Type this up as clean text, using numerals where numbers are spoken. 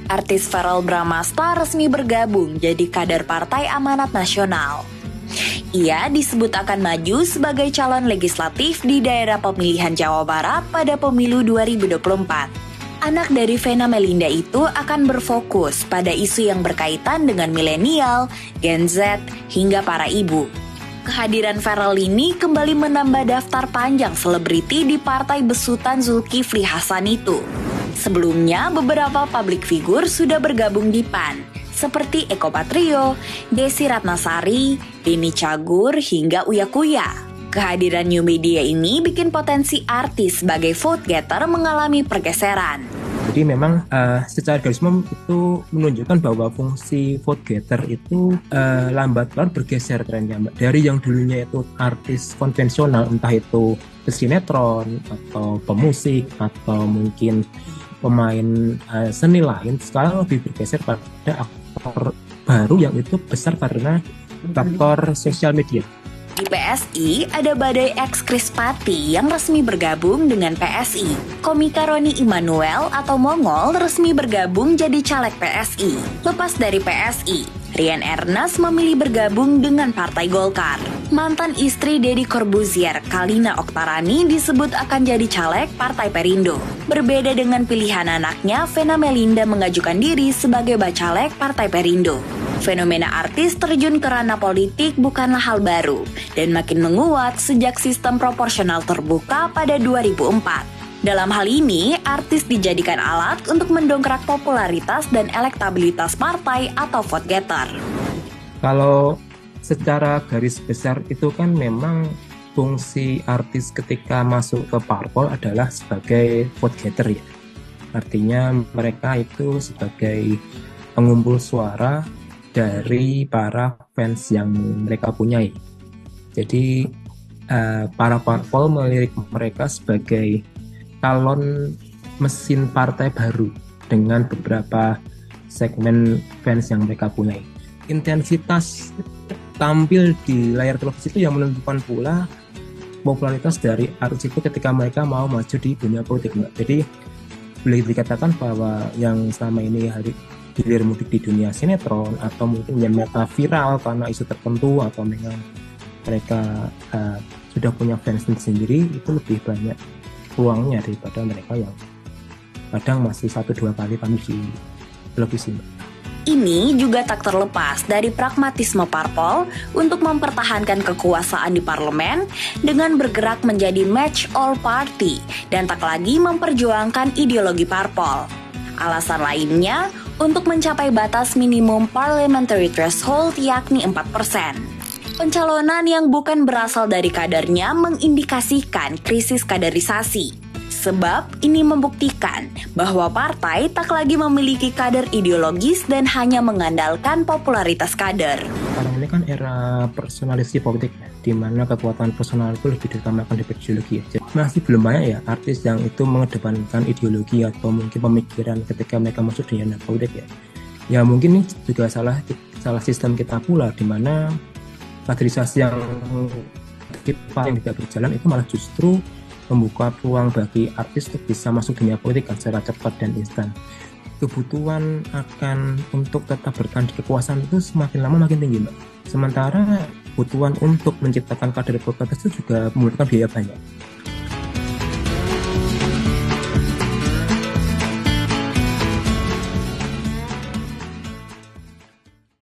artis Verrell Bramasta resmi bergabung jadi kader Partai Amanat Nasional. Ia disebut akan maju sebagai calon legislatif di daerah pemilihan Jawa Barat pada pemilu 2024. Anak dari Vena Melinda itu akan berfokus pada isu yang berkaitan dengan milenial, Gen Z, hingga para ibu. Kehadiran Verrell ini kembali menambah daftar panjang selebriti di partai besutan Zulkifli Hasan itu. Sebelumnya, beberapa publik figur sudah bergabung di PAN, seperti Eko Patrio, Desi Ratnasari, Denny Cagur, hingga Uya Kuya. Kehadiran new media ini bikin potensi artis sebagai vote getter mengalami pergeseran. Jadi memang secara garis umum itu menunjukkan bahwa fungsi vote getter itu lambat laun bergeser trennya, Mbak. Dari yang dulunya itu artis konvensional, entah itu pesinetron atau pemusik atau mungkin pemain seni lain, sekarang lebih bergeser pada aktor baru yang itu besar karena faktor sosial media. Di PSI, ada Badai X Krispati yang resmi bergabung dengan PSI. Komika Roni Immanuel atau Mongol resmi bergabung jadi caleg PSI. Lepas dari PSI, Rian Ernest memilih bergabung dengan Partai Golkar. Mantan istri Deddy Corbuzier, Kalina Oktarani, disebut akan jadi caleg Partai Perindo. Berbeda dengan pilihan anaknya, Vena Melinda mengajukan diri sebagai bacaleg Partai Perindo. Fenomena artis terjun ke ranah politik bukanlah hal baru dan makin menguat sejak sistem proporsional terbuka pada 2004. Dalam hal ini, artis dijadikan alat untuk mendongkrak popularitas dan elektabilitas partai atau vote getter. Kalau secara garis besar itu kan memang fungsi artis ketika masuk ke parpol adalah sebagai vote getter ya. Artinya mereka itu sebagai pengumpul suara dari para fans yang mereka punyai. Jadi para parpol melirik mereka sebagai calon mesin partai baru dengan beberapa segmen fans yang mereka punyai. Intensitas tampil di layar televisi itu yang menentukan pula popularitas dari artis itu ketika mereka mau maju di dunia politik, Mbak. Jadi boleh dikatakan bahwa yang selama ini hilir mudik di dunia sinetron atau mungkin yang mereka viral karena isu tertentu atau memang mereka sudah punya fans sendiri, itu lebih banyak peluangnya daripada mereka yang kadang masih 1-2 kali tampil di televisi. Ini juga tak terlepas dari pragmatisme parpol untuk mempertahankan kekuasaan di parlemen dengan bergerak menjadi match all party dan tak lagi memperjuangkan ideologi parpol. Alasan lainnya untuk mencapai batas minimum parliamentary threshold yakni 4%. Pencalonan yang bukan berasal dari kadernya mengindikasikan krisis kaderisasi. Sebab ini membuktikan bahwa partai tak lagi memiliki kader ideologis dan hanya mengandalkan popularitas kader. Sekarang ini kan era personalisasi politik, di mana kekuatan personal itu lebih diutamakan daripada ideologi. Jadi masih belum banyak ya artis yang itu mengedepankan ideologi atau mungkin pemikiran ketika mereka masuk di dunia politik ya. Ya mungkin ini juga salah sistem kita pula, di mana kaderisasi yang tidak berjalan itu malah justru membuka peluang bagi artis untuk bisa masuk dunia politik secara cepat dan instan. Kebutuhan untuk tetap bertahan di kekuasaan itu semakin lama makin tinggi, Mbak. Sementara kebutuhan untuk menciptakan kader popularitas itu juga membutuhkan biaya banyak.